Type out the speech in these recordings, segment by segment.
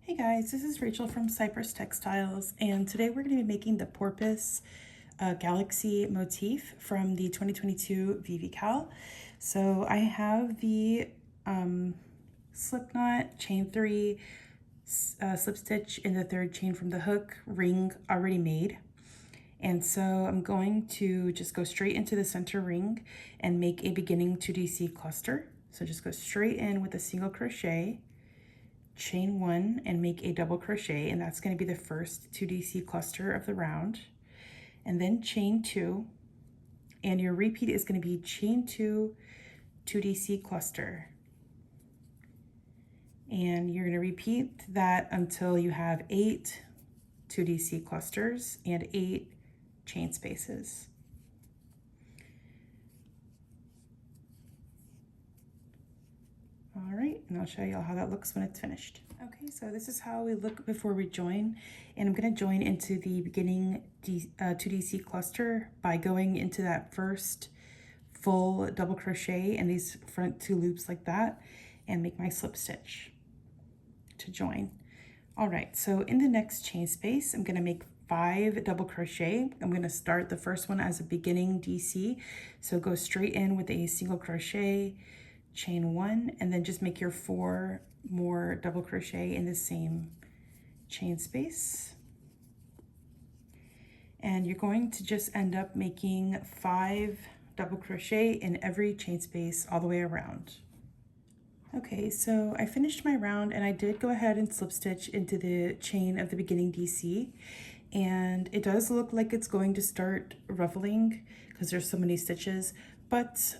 Hey guys, this is Rachel from Cypress Textiles, and today we're going to be making the Porpoise Galaxy motif from the 2022 VVCAL. So I have the slipknot, chain 3, slip stitch in the 3rd chain from the hook, ring already made. And so I'm going to just go straight into the center ring and make a beginning 2DC cluster. So just go straight in with a single crochet, chain 1 and make a double crochet, and that's going to be the first 2DC cluster of the round, and then chain 2, and your repeat is going to be chain 2, 2DC cluster, and you're going to repeat that until you have 8 2DC clusters and 8 chain spaces. All right, and I'll show you all how that looks when it's finished. Okay, so this is how we look before we join, and I'm going to join into the beginning 2DC cluster by going into that first full double crochet in these front 2 loops like that, and make my slip stitch to join. All right, so in the next chain space, I'm going to make 5 double crochet. I'm going to start the first one as a beginning DC, so go straight in with a single crochet, chain 1, and then just make your 4 more double crochet in the same chain space, and you're going to just end up making 5 double crochet in every chain space all the way around. Okay, so I finished my round, and I did go ahead and slip stitch into the chain of the beginning DC, and it does look like it's going to start ruffling because there's so many stitches, but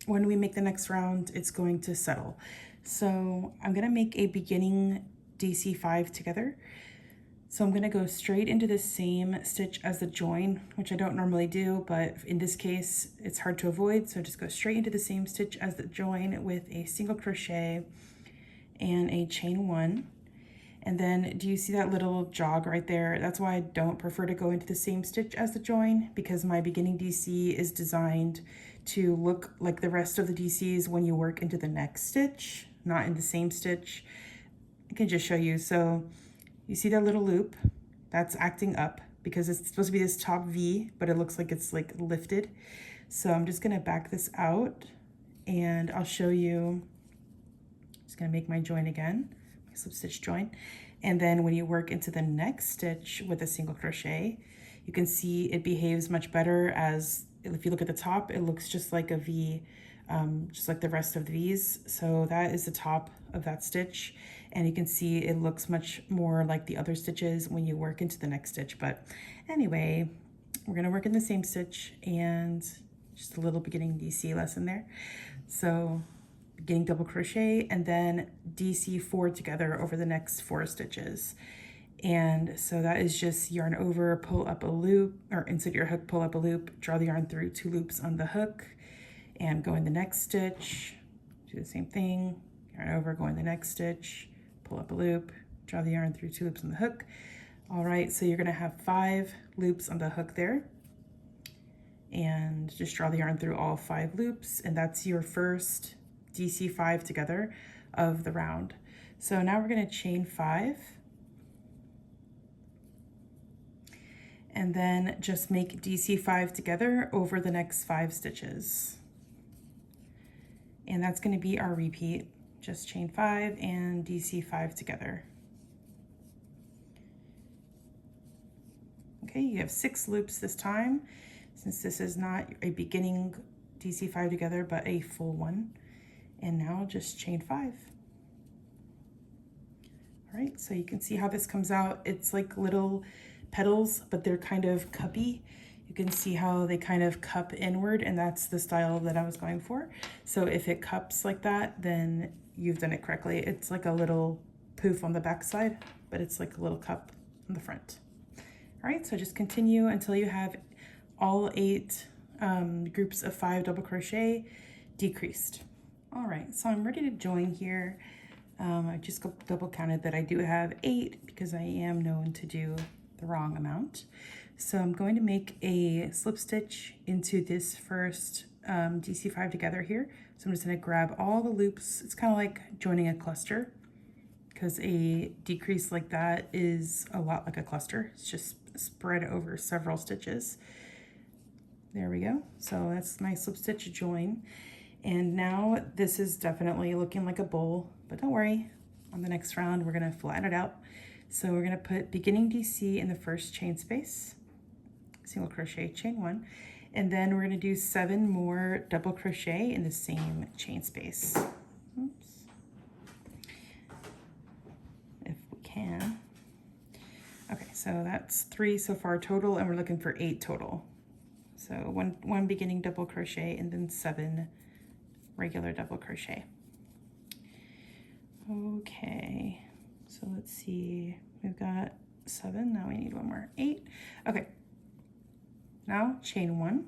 when we make the next round, it's going to settle. So I'm going to make a beginning DC 5 together. So I'm going to go straight into the same stitch as the join, which I don't normally do, but in this case, it's hard to avoid. So just go straight into the same stitch as the join with a single crochet and a chain 1. And then do you see that little jog right there? That's why I don't prefer to go into the same stitch as the join, because my beginning DC is designed to look like the rest of the DCs when you work into the next stitch, not in the same stitch. I can just show you. So you see that little loop? That's acting up because it's supposed to be this top V, but it looks like it's like lifted. So I'm just gonna back this out and I'll show you. Just gonna make my join again, my slip stitch join. And then when you work into the next stitch with a single crochet, you can see it behaves much better. As if you look at the top, it looks just like a V, just like the rest of the V's. So that is the top of that stitch. And you can see it looks much more like the other stitches when you work into the next stitch. But anyway, we're gonna work in the same stitch, and just a little beginning DC lesson there. So beginning double crochet and then DC 4 together over the next 4 stitches. And so that is just yarn over, pull up a loop, or insert your hook, pull up a loop, draw the yarn through 2 loops on the hook, and go in the next stitch, do the same thing, yarn over, go in the next stitch, pull up a loop, draw the yarn through 2 loops on the hook. All right, so you're gonna have 5 loops on the hook there, and just draw the yarn through all 5 loops, and that's your first DC 5 together of the round. So now we're going to chain 5 and then just make DC 5 together over the next 5 stitches, and that's going to be our repeat. Just chain 5 and DC 5 together. Okay, you have 6 loops this time, since this is not a beginning DC 5 together but a full one. And now just chain 5. All right, so you can see how this comes out. It's like little petals, but they're kind of cuppy. You can see how they kind of cup inward, and that's the style that I was going for. So if it cups like that, then you've done it correctly. It's like a little poof on the back side, but it's like a little cup on the front. All right, so just continue until you have all 8 groups of 5 double crochet decreased. All right, so I'm ready to join here. I just double counted that I do have 8 because I am known to do the wrong amount. So I'm going to make a slip stitch into this first DC 5 together here. So I'm just going to grab all the loops. It's kind of like joining a cluster, because a decrease like that is a lot like a cluster. It's just spread over several stitches. There we go. So that's my slip stitch join. And now this is definitely looking like a bowl, but don't worry, on the next round we're gonna flatten it out. So we're gonna put beginning DC in the first chain space, single crochet, chain 1, and then we're gonna do 7 more double crochet in the same chain space. Oops. If we can. Okay, so that's 3 so far total, and we're looking for 8 total. So one beginning double crochet and then 7 regular double crochet. Okay, so let's see, we've got 7, now we need 1 more, 8. Okay, now chain 1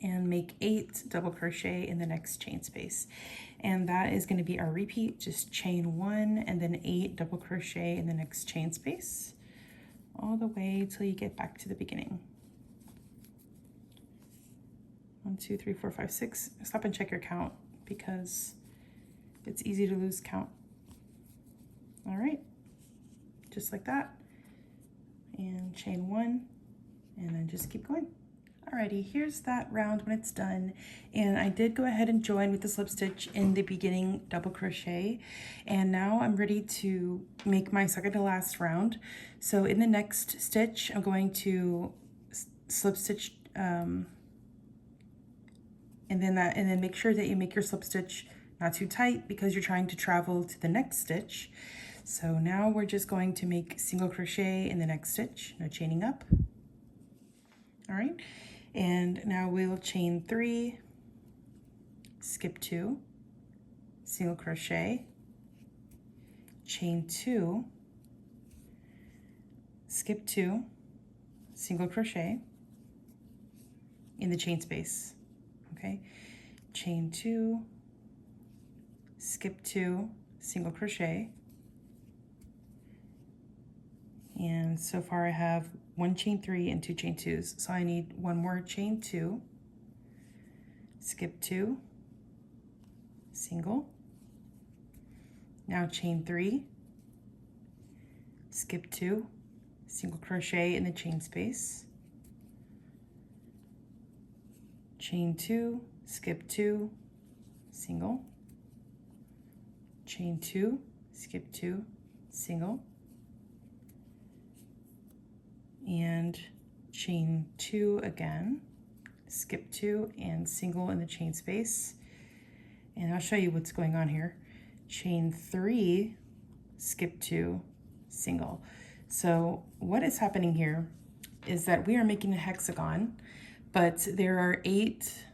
and make 8 double crochet in the next chain space, and that is going to be our repeat, just chain 1 and then 8 double crochet in the next chain space all the way till you get back to the beginning. 1, 2, 3, 4, 5, 6. Stop and check your count because it's easy to lose count. All right, just like that, and chain 1 and then just keep going. Alrighty, here's that round when it's done, and I did go ahead and join with the slip stitch in the beginning double crochet, and now I'm ready to make my second to last round. So in the next stitch I'm going to slip stitch and then make sure that you make your slip stitch not too tight because you're trying to travel to the next stitch. So now we're just going to make single crochet in the next stitch, no chaining up. All right, and now we'll chain 3, skip 2, single crochet, chain 2, skip 2, single crochet in the chain space. Okay, chain 2, skip 2, single crochet, and so far I have 1 chain 3 and 2 chain 2s, so I need 1 more chain 2, skip 2, single, now chain 3, skip 2, single crochet in the chain space, chain 2, skip 2, single, chain 2, skip 2, single, and chain 2 again, skip 2 and single in the chain space. And I'll show you what's going on here. Chain 3, skip 2, single. So what is happening here is that we are making a hexagon, but there are 8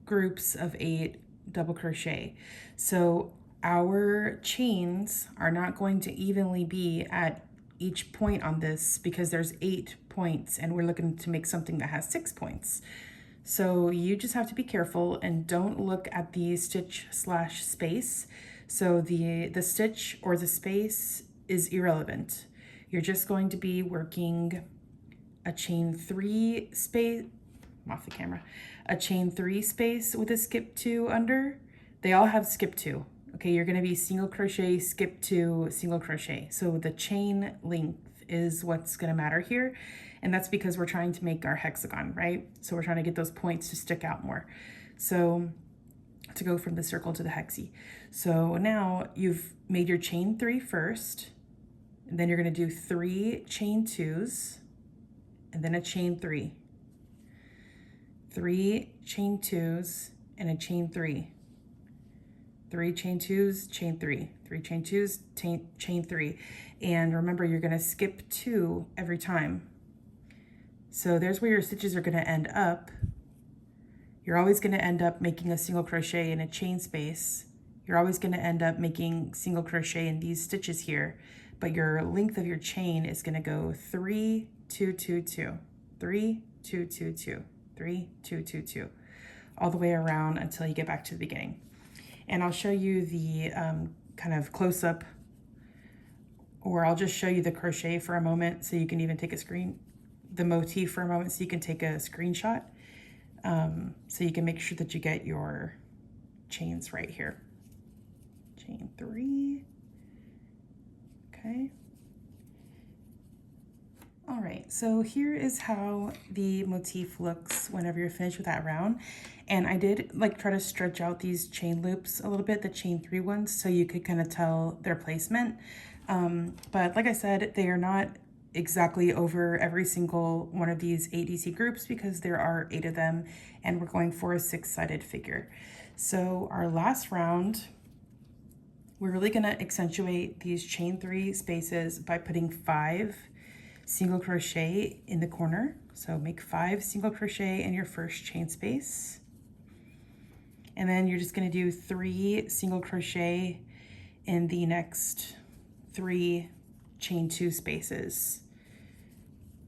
groups of 8 double crochet. So our chains are not going to evenly be at each point on this because there's 8 points and we're looking to make something that has 6 points. So you just have to be careful and don't look at the stitch slash space. So the stitch or the space is irrelevant. You're just going to be working a chain 3 space, I'm off the camera, a chain 3 space with a skip 2 under. They all have skip 2. Okay, you're gonna be single crochet, skip 2, single crochet. So the chain length is what's gonna matter here. And that's because we're trying to make our hexagon, right? So we're trying to get those points to stick out more. So to go from the circle to the hexie. So now you've made your chain 3 first, and then you're gonna do 3 chain 2s, and then a chain 3. 3 chain 2s and a chain 3. 3 chain 2s, chain 3, 3 chain 2s, chain 3. And remember, you're gonna skip 2 every time. So there's where your stitches are gonna end up. You're always gonna end up making a single crochet in a chain space. You're always gonna end up making single crochet in these stitches here, but your length of your chain is gonna go 3, 2, 2, 2, 3, 2, 2, 2, 3, 2, 2, 2, all the way around until you get back to the beginning. And I'll show you the kind of close-up, or I'll just show you the crochet for a moment so you can even take the motif for a moment so you can take a screenshot, so you can make sure that you get your chains right here. Chain 3, right, so here is how the motif looks whenever you're finished with that round. And I did like try to stretch out these chain loops a little bit, the chain 3 ones, so you could kind of tell their placement. But like I said, they are not exactly over every single one of these 8 DC groups because there are 8 of them and we're going for a 6-sided figure. So our last round, we're really going to accentuate these chain 3 spaces by putting 5 single crochet in the corner. So make 5 single crochet in your first chain space. And then you're just going to do 3 single crochet in the next 3 chain 2 spaces.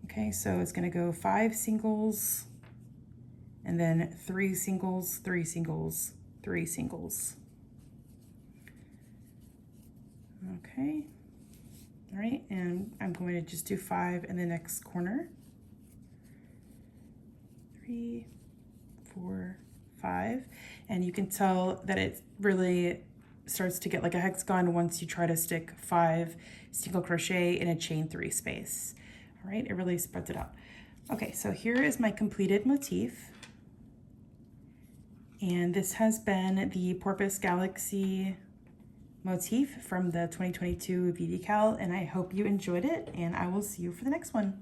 Okay, so it's going to go 5 singles and then 3 singles, 3 singles, 3 singles. Okay, all right, and I'm going to just do 5 in the next corner. 3, 4, 5, and you can tell that it really starts to get like a hexagon once you try to stick 5 single crochet in a chain 3 space. All right, it really spreads it out. Okay, so here is my completed motif. And this has been the Porpoise Galaxy motif from the 2022 VVCAL, and I hope you enjoyed it, and I will see you for the next one.